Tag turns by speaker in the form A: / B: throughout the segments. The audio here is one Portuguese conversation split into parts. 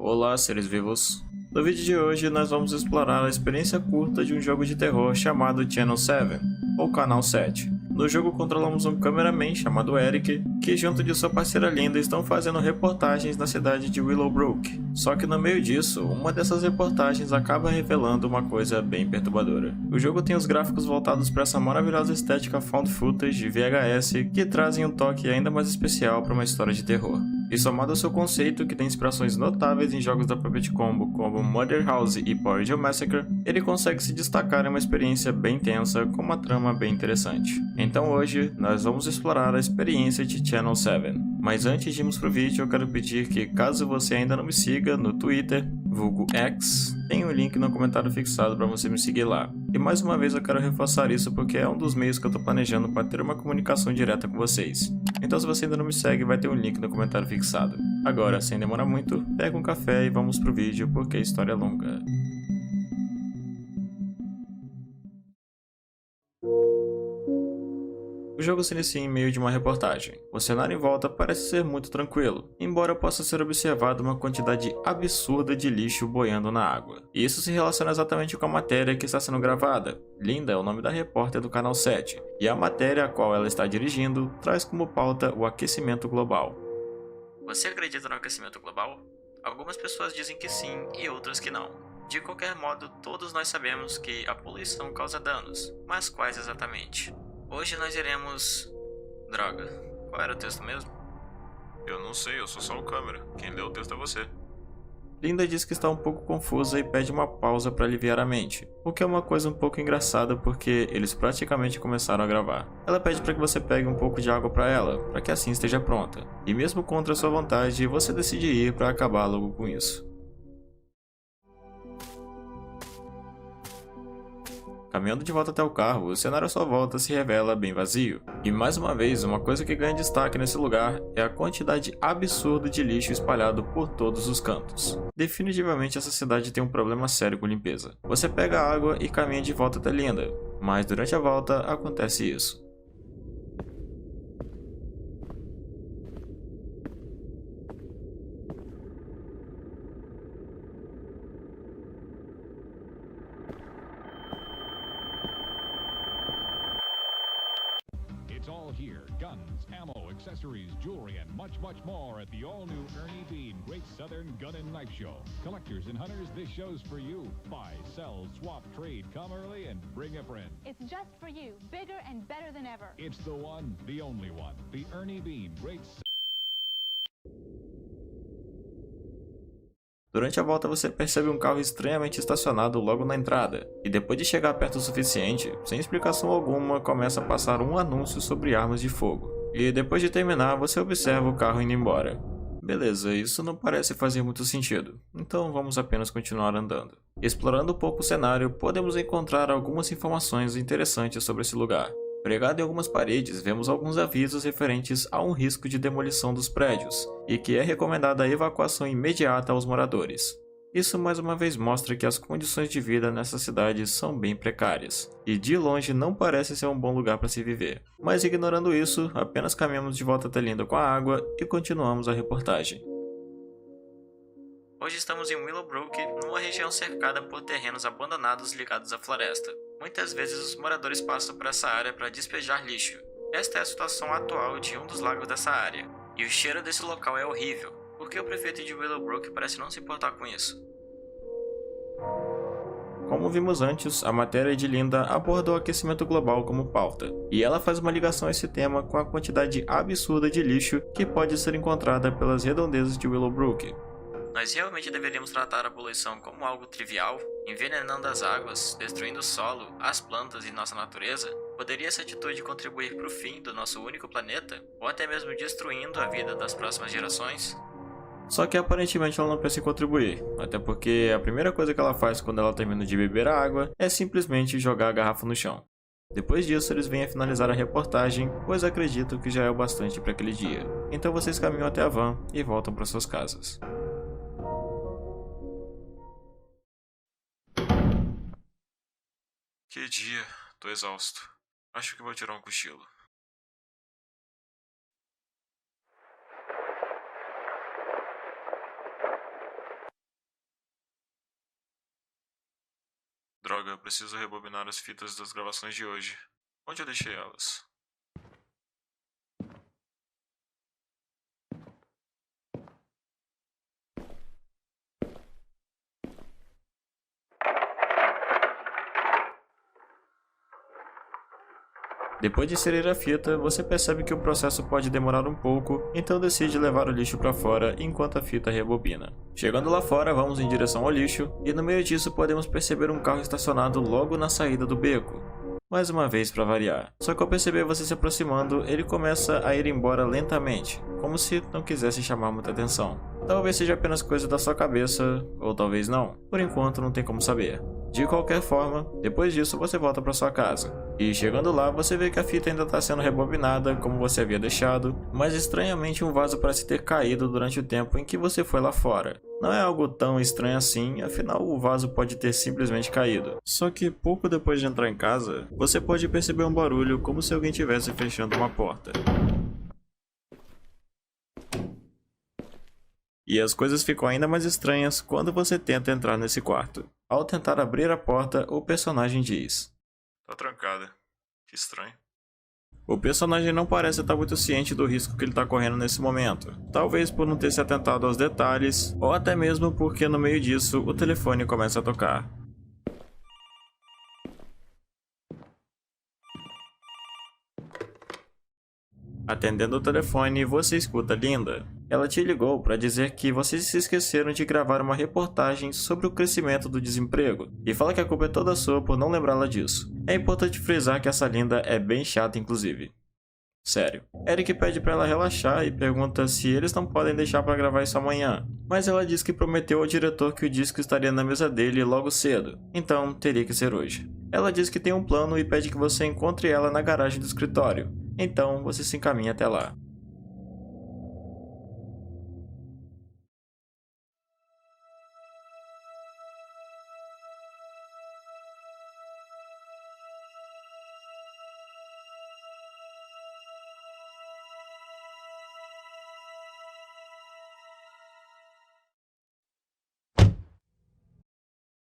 A: Olá, seres vivos! No vídeo de hoje, nós vamos explorar a experiência curta de um jogo de terror chamado Channel 7, ou Canal 7. No jogo, controlamos um cameraman chamado Eric, que junto de sua parceira Linda estão fazendo reportagens na cidade de Willowbrook. Só que no meio disso, uma dessas reportagens acaba revelando uma coisa bem perturbadora. O jogo tem os gráficos voltados para essa maravilhosa estética found footage de VHS que trazem um toque ainda mais especial para uma história de terror. E somado ao seu conceito, que tem inspirações notáveis em jogos da Puppet Combo como Murder House e Power Geo Massacre, ele consegue se destacar em uma experiência bem tensa com uma trama bem interessante. Então hoje, nós vamos explorar a experiência de Channel 7. Mas antes de irmos pro vídeo, eu quero pedir que, caso você ainda não me siga no Twitter, vulgo X, tem um link no comentário fixado para você me seguir lá. E mais uma vez eu quero reforçar isso porque é um dos meios que eu estou planejando para ter uma comunicação direta com vocês. Então se você ainda não me segue, vai ter um link no comentário fixado. Agora, sem demorar muito, pega um café e vamos pro vídeo porque a história é longa. O jogo se inicia em meio de uma reportagem. O cenário em volta parece ser muito tranquilo, embora possa ser observado uma quantidade absurda de lixo boiando na água. E isso se relaciona exatamente com a matéria que está sendo gravada. Linda é o nome da repórter do Canal 7, e a matéria a qual ela está dirigindo traz como pauta o aquecimento global. Você acredita no aquecimento global? Algumas pessoas dizem que sim e outras que não. De qualquer modo, todos nós sabemos que a poluição causa danos, mas quais exatamente? Hoje nós iremos... Droga, qual era o texto mesmo?
B: Eu não sei, eu sou só o câmera. Quem leu o texto é você.
A: Linda diz que está um pouco confusa e pede uma pausa para aliviar a mente, o que é uma coisa um pouco engraçada porque eles praticamente começaram a gravar. Ela pede para que você pegue um pouco de água para ela, para que assim esteja pronta, e mesmo contra sua vontade, você decide ir para acabar logo com isso. Caminhando de volta até o carro, o cenário à sua volta se revela bem vazio. E mais uma vez, uma coisa que ganha destaque nesse lugar é a quantidade absurda de lixo espalhado por todos os cantos. Definitivamente essa cidade tem um problema sério com limpeza. Você pega a água e caminha de volta até Linda, mas durante a volta acontece isso.
C: It's all here. Guns, ammo, accessories, jewelry, and much more at the all-new Ernie Bean Great Southern Gun and Knife Show. Collectors and hunters, this show's for you. Buy, sell, swap, trade, come early, and bring a friend.
D: It's just for you. Bigger and better than ever.
C: It's the one, the only one. The Ernie Bean Great
A: Durante a volta você percebe um carro estranhamente estacionado logo na entrada, e depois de chegar perto o suficiente, sem explicação alguma, começa a passar um anúncio sobre armas de fogo. E depois de terminar, você observa o carro indo embora. Beleza, isso não parece fazer muito sentido, então vamos apenas continuar andando. Explorando um pouco o cenário, podemos encontrar algumas informações interessantes sobre esse lugar. Pregado em algumas paredes, vemos alguns avisos referentes a um risco de demolição dos prédios, e que é recomendada a evacuação imediata aos moradores. Isso mais uma vez mostra que as condições de vida nessa cidade são bem precárias, e de longe não parece ser um bom lugar para se viver. Mas ignorando isso, apenas caminhamos de volta até Linda com a água e continuamos a reportagem. Hoje estamos em Willowbrook, numa região cercada por terrenos abandonados ligados à floresta. Muitas vezes os moradores passam por essa área para despejar lixo. Esta é a situação atual de um dos lagos dessa área. E o cheiro desse local é horrível, porque o prefeito de Willowbrook parece não se importar com isso. Como vimos antes, a matéria de Linda aborda o aquecimento global como pauta, e ela faz uma ligação a esse tema com a quantidade absurda de lixo que pode ser encontrada pelas redondezas de Willowbrook. Nós realmente deveríamos tratar a poluição como algo trivial, envenenando as águas, destruindo o solo, as plantas e nossa natureza? Poderia essa atitude contribuir para o fim do nosso único planeta? Ou até mesmo destruindo a vida das próximas gerações? Só que aparentemente ela não pensa em contribuir, até porque a primeira coisa que ela faz quando ela termina de beber a água é simplesmente jogar a garrafa no chão. Depois disso, eles vêm a finalizar a reportagem, pois acreditam que já é o bastante para aquele dia. Então vocês caminham até a van e voltam para suas casas.
B: Que dia, tô exausto. Acho que vou tirar um cochilo. Droga, preciso rebobinar as fitas das gravações de hoje. Onde eu deixei elas?
A: Depois de inserir a fita, você percebe que o processo pode demorar um pouco, então decide levar o lixo para fora enquanto a fita rebobina. Chegando lá fora, vamos em direção ao lixo, e no meio disso podemos perceber um carro estacionado logo na saída do beco. Mais uma vez para variar. Só que ao perceber você se aproximando, ele começa a ir embora lentamente, como se não quisesse chamar muita atenção. Talvez seja apenas coisa da sua cabeça, ou talvez não. Por enquanto não tem como saber. De qualquer forma, depois disso você volta para sua casa. E chegando lá, você vê que a fita ainda está sendo rebobinada como você havia deixado, mas estranhamente um vaso parece ter caído durante o tempo em que você foi lá fora. Não é algo tão estranho assim, afinal o vaso pode ter simplesmente caído. Só que pouco depois de entrar em casa, você pode perceber um barulho como se alguém estivesse fechando uma porta. E as coisas ficam ainda mais estranhas quando você tenta entrar nesse quarto. Ao tentar abrir a porta, o personagem diz:
B: Tá trancada. Que estranho.
A: O personagem não parece estar muito ciente do risco que ele está correndo nesse momento. Talvez por não ter se atentado aos detalhes, ou até mesmo porque no meio disso o telefone começa a tocar. Atendendo o telefone, você escuta Linda. Ela te ligou para dizer que vocês se esqueceram de gravar uma reportagem sobre o crescimento do desemprego, e fala que a culpa é toda sua por não lembrá-la disso. É importante frisar que essa Linda é bem chata inclusive. Sério. Eric pede para ela relaxar e pergunta se eles não podem deixar para gravar isso amanhã, mas ela diz que prometeu ao diretor que o disco estaria na mesa dele logo cedo, então teria que ser hoje. Ela diz que tem um plano e pede que você encontre ela na garagem do escritório, então você se encaminha até lá.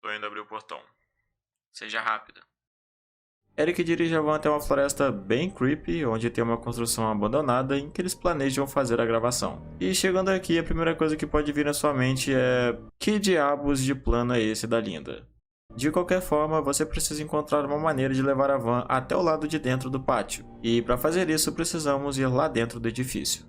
B: Tô indo abrir o portão. Seja rápido.
A: Eric dirige a van até uma floresta bem creepy, onde tem uma construção abandonada em que eles planejam fazer a gravação. E chegando aqui, a primeira coisa que pode vir na sua mente é: que diabos de plano é esse da Linda? De qualquer forma, você precisa encontrar uma maneira de levar a van até o lado de dentro do pátio. E para fazer isso, precisamos ir lá dentro do edifício.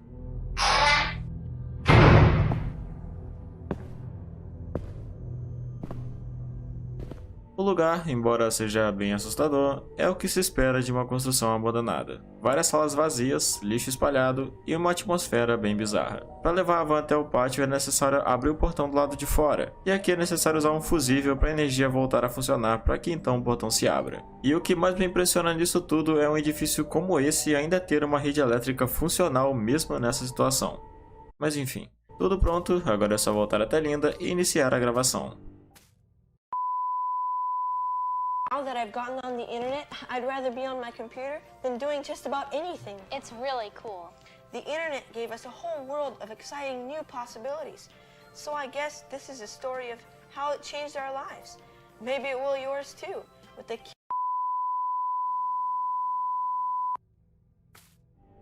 A: O lugar, embora seja bem assustador, é o que se espera de uma construção abandonada. Várias salas vazias, lixo espalhado e uma atmosfera bem bizarra. Para levar a van até o pátio é necessário abrir o portão do lado de fora, e aqui é necessário usar um fusível para a energia voltar a funcionar para que então o portão se abra. E o que mais me impressiona nisso tudo é um edifício como esse ainda ter uma rede elétrica funcional mesmo nessa situação. Mas enfim, tudo pronto, agora é só voltar até Linda e iniciar a gravação.
E: Now that I've gotten on the internet, I'd rather be on my computer than doing just about anything.
D: It's really cool.
E: The internet gave us a whole world of exciting new possibilities. So I guess this is a story of how it changed our lives. Maybe it will yours too, with the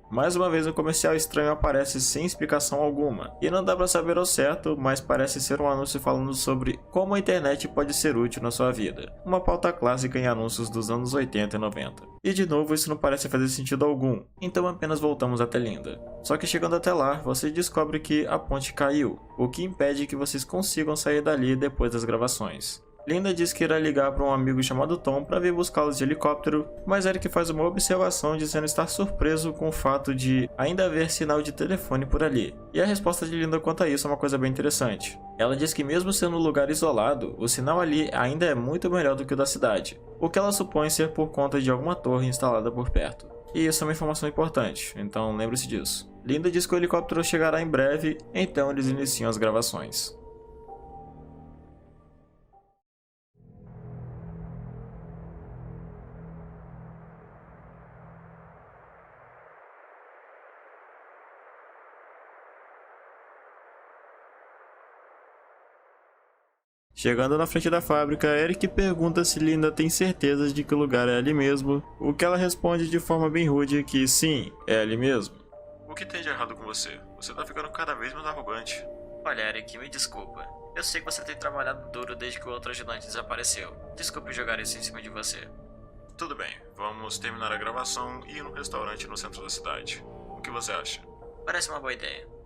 A: Mais uma vez um comercial estranho aparece sem explicação alguma, e não dá pra saber ao certo, mas parece ser um anúncio falando sobre como a internet pode ser útil na sua vida. Uma pauta clássica em anúncios dos anos 80 e 90. E de novo isso não parece fazer sentido algum, então apenas voltamos até Linda. Só que chegando até lá, você descobre que a ponte caiu, o que impede que vocês consigam sair dali depois das gravações. Linda diz que irá ligar para um amigo chamado Tom para vir buscá-los de helicóptero, mas Eric faz uma observação dizendo estar surpreso com o fato de ainda haver sinal de telefone por ali. E a resposta de Linda quanto a isso é uma coisa bem interessante. Ela diz que mesmo sendo um lugar isolado, o sinal ali ainda é muito melhor do que o da cidade, o que ela supõe ser por conta de alguma torre instalada por perto. E isso é uma informação importante, então lembre-se disso. Linda diz que o helicóptero chegará em breve, então eles iniciam as gravações. Chegando na frente da fábrica, Eric pergunta se Linda tem certeza de que o lugar é ali mesmo, o que ela responde de forma bem rude que sim, é ali mesmo.
B: O que tem de errado com você? Você tá ficando cada vez mais arrogante.
F: Olha, Eric, me desculpa. Eu sei que você tem trabalhado duro desde que o outro ajudante desapareceu. Desculpe jogar isso em cima de você.
B: Tudo bem, vamos terminar a gravação e ir num restaurante no centro da cidade. O que você acha?
F: Parece uma boa ideia.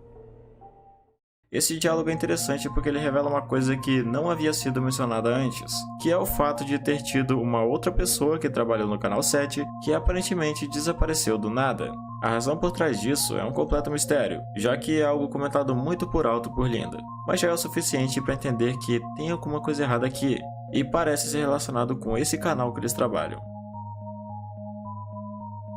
A: Esse diálogo é interessante porque ele revela uma coisa que não havia sido mencionada antes, que é o fato de ter tido uma outra pessoa que trabalhou no Canal 7 que aparentemente desapareceu do nada. A razão por trás disso é um completo mistério, já que é algo comentado muito por alto por Linda, mas já é o suficiente para entender que tem alguma coisa errada aqui, e parece ser relacionado com esse canal que eles trabalham.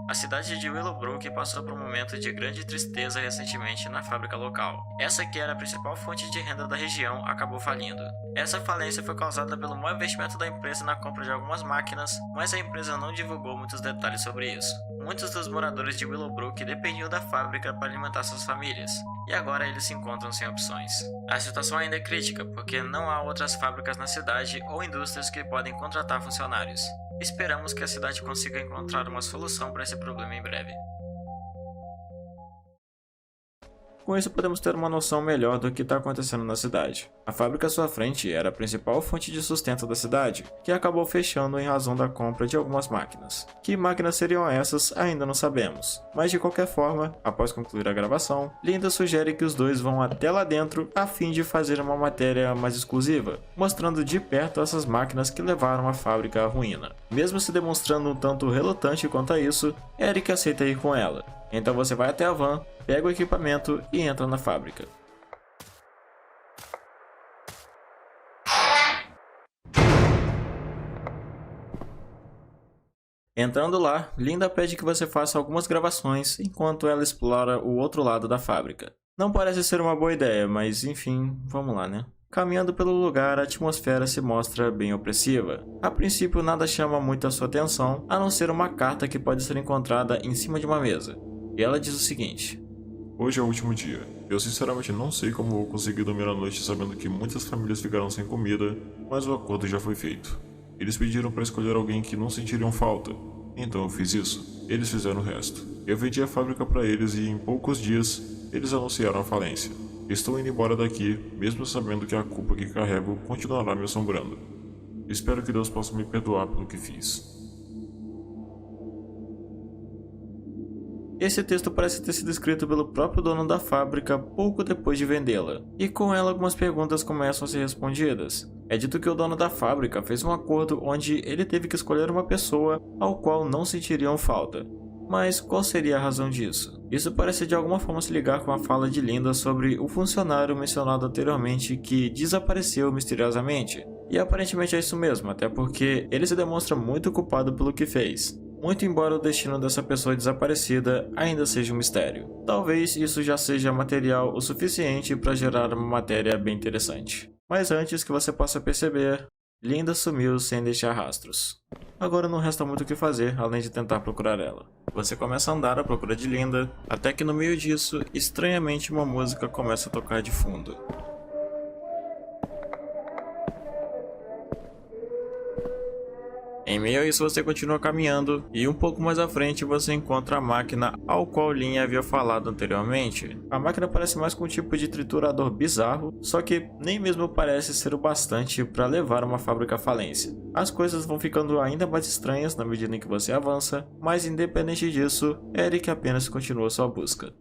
F: A cidade de Willowbrook passou por um momento de grande tristeza recentemente na fábrica local. Essa que era a principal fonte de renda da região acabou falindo. Essa falência foi causada pelo mau investimento da empresa na compra de algumas máquinas, mas a empresa não divulgou muitos detalhes sobre isso. Muitos dos moradores de Willowbrook dependiam da fábrica para alimentar suas famílias, e agora eles se encontram sem opções. A situação ainda é crítica, porque não há outras fábricas na cidade ou indústrias que podem contratar funcionários. Esperamos que a cidade consiga encontrar uma solução para esse problema em breve.
A: Com isso podemos ter uma noção melhor do que está acontecendo na cidade. A fábrica à sua frente era a principal fonte de sustento da cidade, que acabou fechando em razão da compra de algumas máquinas. Que máquinas seriam essas ainda não sabemos, mas de qualquer forma, após concluir a gravação, Linda sugere que os dois vão até lá dentro a fim de fazer uma matéria mais exclusiva, mostrando de perto essas máquinas que levaram a fábrica à ruína. Mesmo se demonstrando um tanto relutante quanto a isso, Eric aceita ir com ela. Então você vai até a van, pega o equipamento e entra na fábrica. Entrando lá, Linda pede que você faça algumas gravações enquanto ela explora o outro lado da fábrica. Não parece ser uma boa ideia, mas enfim, vamos lá, né? Caminhando pelo lugar, a atmosfera se mostra bem opressiva. A princípio nada chama muito a sua atenção, a não ser uma carta que pode ser encontrada em cima de uma mesa. E ela diz o seguinte:
B: Hoje é o último dia. Eu sinceramente não sei como vou conseguir dormir a noite sabendo que muitas famílias ficaram sem comida, mas o acordo já foi feito. Eles pediram para escolher alguém que não sentiriam falta, então eu fiz isso. Eles fizeram o resto. Eu vendi a fábrica para eles e em poucos dias eles anunciaram a falência. Estou indo embora daqui, mesmo sabendo que a culpa que carrego continuará me assombrando. Espero que Deus possa me perdoar pelo que fiz.
A: Esse texto parece ter sido escrito pelo próprio dono da fábrica pouco depois de vendê-la, e com ela algumas perguntas começam a ser respondidas. É dito que o dono da fábrica fez um acordo onde ele teve que escolher uma pessoa ao qual não sentiriam falta. Mas qual seria a razão disso? Isso parece de alguma forma se ligar com a fala de Linda sobre o funcionário mencionado anteriormente que desapareceu misteriosamente. E aparentemente é isso mesmo, até porque ele se demonstra muito culpado pelo que fez. Muito embora o destino dessa pessoa desaparecida ainda seja um mistério. Talvez isso já seja material o suficiente para gerar uma matéria bem interessante. Mas antes que você possa perceber, Linda sumiu sem deixar rastros. Agora não resta muito o que fazer além de tentar procurar ela. Você começa a andar à procura de Linda, até que no meio disso, estranhamente uma música começa a tocar de fundo. Em meio a isso você continua caminhando e um pouco mais à frente você encontra a máquina ao qual Lynn havia falado anteriormente. A máquina parece mais com um tipo de triturador bizarro, só que nem mesmo parece ser o bastante para levar uma fábrica à falência. As coisas vão ficando ainda mais estranhas na medida em que você avança, mas independente disso, Eric apenas continua sua busca.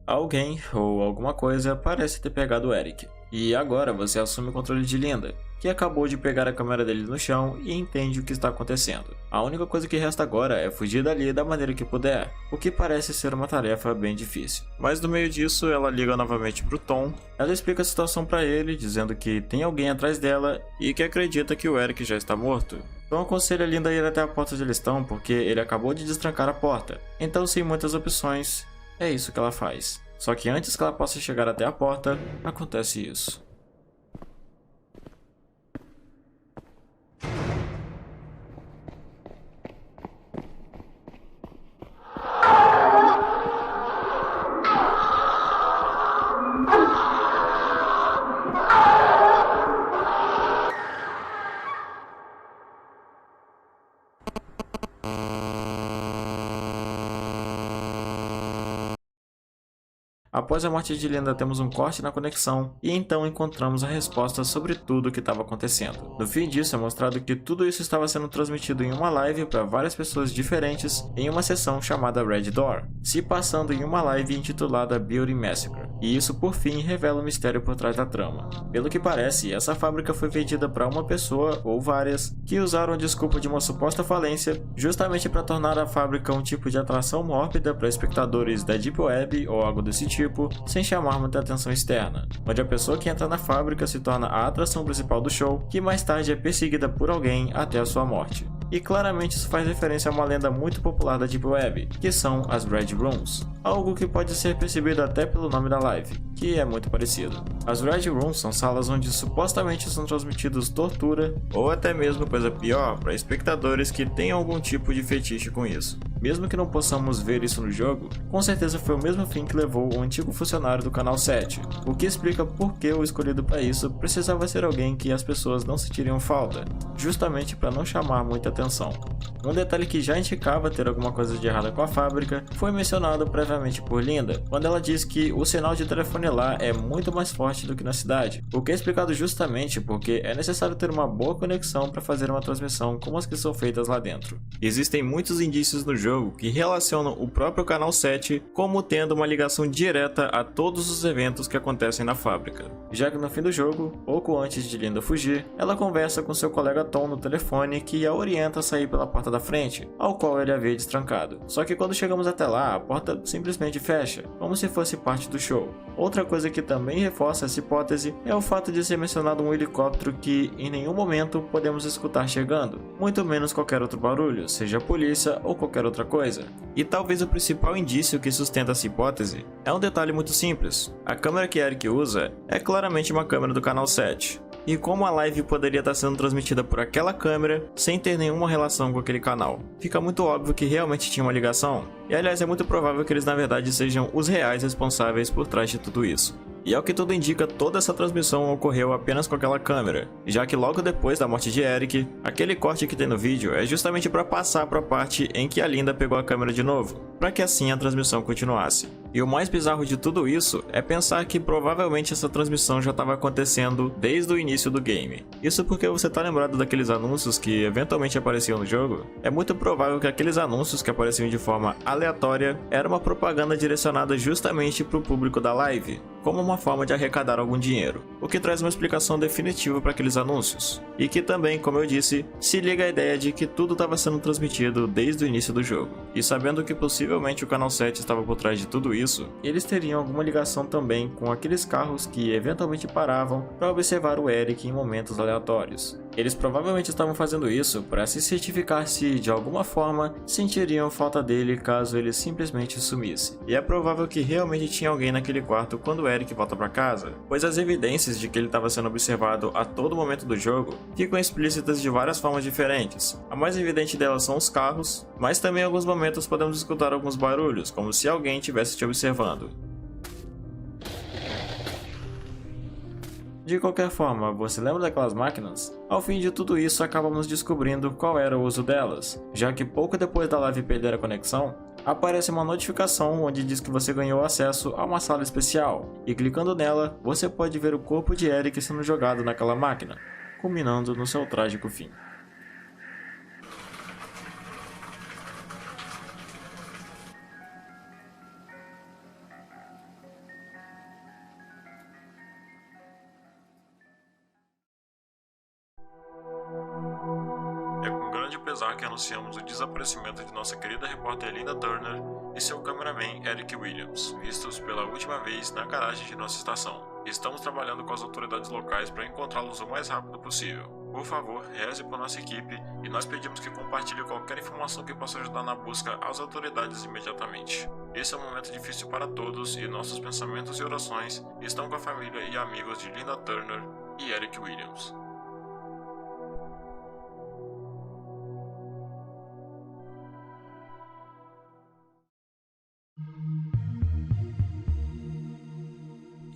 A: Alguém ou alguma coisa parece ter pegado o Eric. E agora você assume o controle de Linda, que acabou de pegar a câmera dele no chão e entende o que está acontecendo. A única coisa que resta agora é fugir dali da maneira que puder, o que parece ser uma tarefa bem difícil. Mas no meio disso ela liga novamente pro Tom, ela explica a situação para ele, dizendo que tem alguém atrás dela e que acredita que o Eric já está morto. Tom aconselha a Linda a ir até a porta onde eles estão porque ele acabou de destrancar a porta, então sem muitas opções, é isso que ela faz. Só que antes que ela possa chegar até a porta, acontece isso. Após a morte de Linda, temos um corte na conexão e então encontramos a resposta sobre tudo o que estava acontecendo. No fim disso é mostrado que tudo isso estava sendo transmitido em uma live para várias pessoas diferentes em uma sessão chamada Red Door, se passando em uma live intitulada Building Massacre. E isso por fim revela o mistério por trás da trama. Pelo que parece, essa fábrica foi vendida para uma pessoa ou várias que usaram a desculpa de uma suposta falência justamente para tornar a fábrica um tipo de atração mórbida para espectadores da Deep Web ou algo desse tipo, sem chamar muita atenção externa, onde a pessoa que entra na fábrica se torna a atração principal do show, que mais tarde é perseguida por alguém até a sua morte. E claramente isso faz referência a uma lenda muito popular da Deep Web, que são as Red Rooms, algo que pode ser percebido até pelo nome da live, que é muito parecido. As Red Rooms são salas onde supostamente são transmitidos tortura, ou até mesmo coisa pior, para espectadores que têm algum tipo de fetiche com isso. Mesmo que não possamos ver isso no jogo, com certeza foi o mesmo fim que levou o antigo funcionário do Canal 7, o que explica por que o escolhido para isso precisava ser alguém que as pessoas não sentiriam falta, justamente para não chamar muita atenção. Um detalhe que já indicava ter alguma coisa de errado com a fábrica foi mencionado previamente por Linda, quando ela diz que o sinal de telefone lá é muito mais forte do que na cidade, o que é explicado justamente porque é necessário ter uma boa conexão para fazer uma transmissão como as que são feitas lá dentro. Existem muitos indícios no jogo que relacionam o próprio Canal 7 como tendo uma ligação direta a todos os eventos que acontecem na fábrica, já que no fim do jogo, pouco antes de Linda fugir, ela conversa com seu colega Tom no telefone que a orienta a sair pela porta da frente, ao qual ele havia destrancado. Só que quando chegamos até lá, a porta simplesmente fecha, como se fosse parte do show. Outra coisa que também reforça essa hipótese é o fato de ser mencionado um helicóptero que em nenhum momento podemos escutar chegando, muito menos qualquer outro barulho, seja a polícia ou qualquer outra coisa. E talvez o principal indício que sustenta essa hipótese é um detalhe muito simples. A câmera que Eric usa é claramente uma câmera do Canal 7. E como a live poderia estar sendo transmitida por aquela câmera sem ter nenhuma relação com aquele canal? Fica muito óbvio que realmente tinha uma ligação. E aliás, é muito provável que eles na verdade sejam os reais responsáveis por trás de tudo isso. E ao que tudo indica, toda essa transmissão ocorreu apenas com aquela câmera, já que logo depois da morte de Eric, aquele corte que tem no vídeo é justamente para passar para a parte em que a Linda pegou a câmera de novo, para que assim a transmissão continuasse. E o mais bizarro de tudo isso é pensar que provavelmente essa transmissão já estava acontecendo desde o início do game. Isso porque você tá lembrado daqueles anúncios que eventualmente apareciam no jogo? É muito provável que aqueles anúncios que apareciam de forma aleatória era uma propaganda direcionada justamente para o público da live, como uma forma de arrecadar algum dinheiro, o que traz uma explicação definitiva para aqueles anúncios, e que também, como eu disse, se liga à ideia de que tudo estava sendo transmitido desde o início do jogo. E sabendo que possivelmente o Canal 7 estava por trás de tudo isso, eles teriam alguma ligação também com aqueles carros que eventualmente paravam para observar o Eric em momentos aleatórios. Eles provavelmente estavam fazendo isso para se certificar se, de alguma forma, sentiriam falta dele caso ele simplesmente sumisse. E é provável que realmente tinha alguém naquele quarto quando o Eric volta para casa, pois as evidências de que ele estava sendo observado a todo momento do jogo ficam explícitas de várias formas diferentes. A mais evidente delas são os carros, mas também em alguns momentos podemos escutar alguns barulhos, como se alguém estivesse te observando. De qualquer forma, você lembra daquelas máquinas? Ao fim de tudo isso, acabamos descobrindo qual era o uso delas, já que pouco depois da live perder a conexão, aparece uma notificação onde diz que você ganhou acesso a uma sala especial, e clicando nela, você pode ver o corpo de Eric sendo jogado naquela máquina, culminando no seu trágico fim.
B: Apesar que anunciamos o desaparecimento de nossa querida repórter Linda Turner e seu cameraman Eric Williams, vistos pela última vez na garagem de nossa estação. Estamos trabalhando com as autoridades locais para encontrá-los o mais rápido possível. Por favor, reze por nossa equipe e nós pedimos que compartilhe qualquer informação que possa ajudar na busca às autoridades imediatamente. Esse é um momento difícil para todos e nossos pensamentos e orações estão com a família e amigos de Linda Turner e Eric Williams.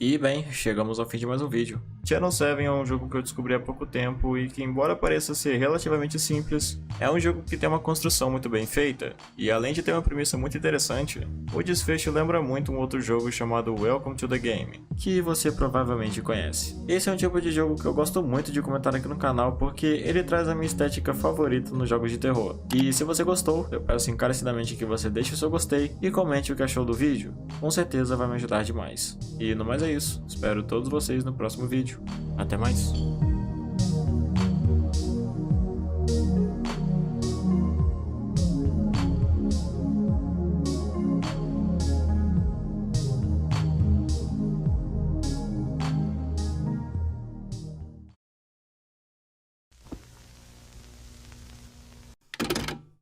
A: E bem, chegamos ao fim de mais um vídeo. Channel 7 é um jogo que eu descobri há pouco tempo e que, embora pareça ser relativamente simples, é um jogo que tem uma construção muito bem feita, e além de ter uma premissa muito interessante, o desfecho lembra muito um outro jogo chamado Welcome to the Game, que você provavelmente conhece. Esse é um tipo de jogo que eu gosto muito de comentar aqui no canal porque ele traz a minha estética favorita nos jogos de terror. E se você gostou, eu peço encarecidamente que você deixe o seu gostei e comente o que achou do vídeo, com certeza vai me ajudar demais. E no mais é isso, espero todos vocês no próximo vídeo. Até mais!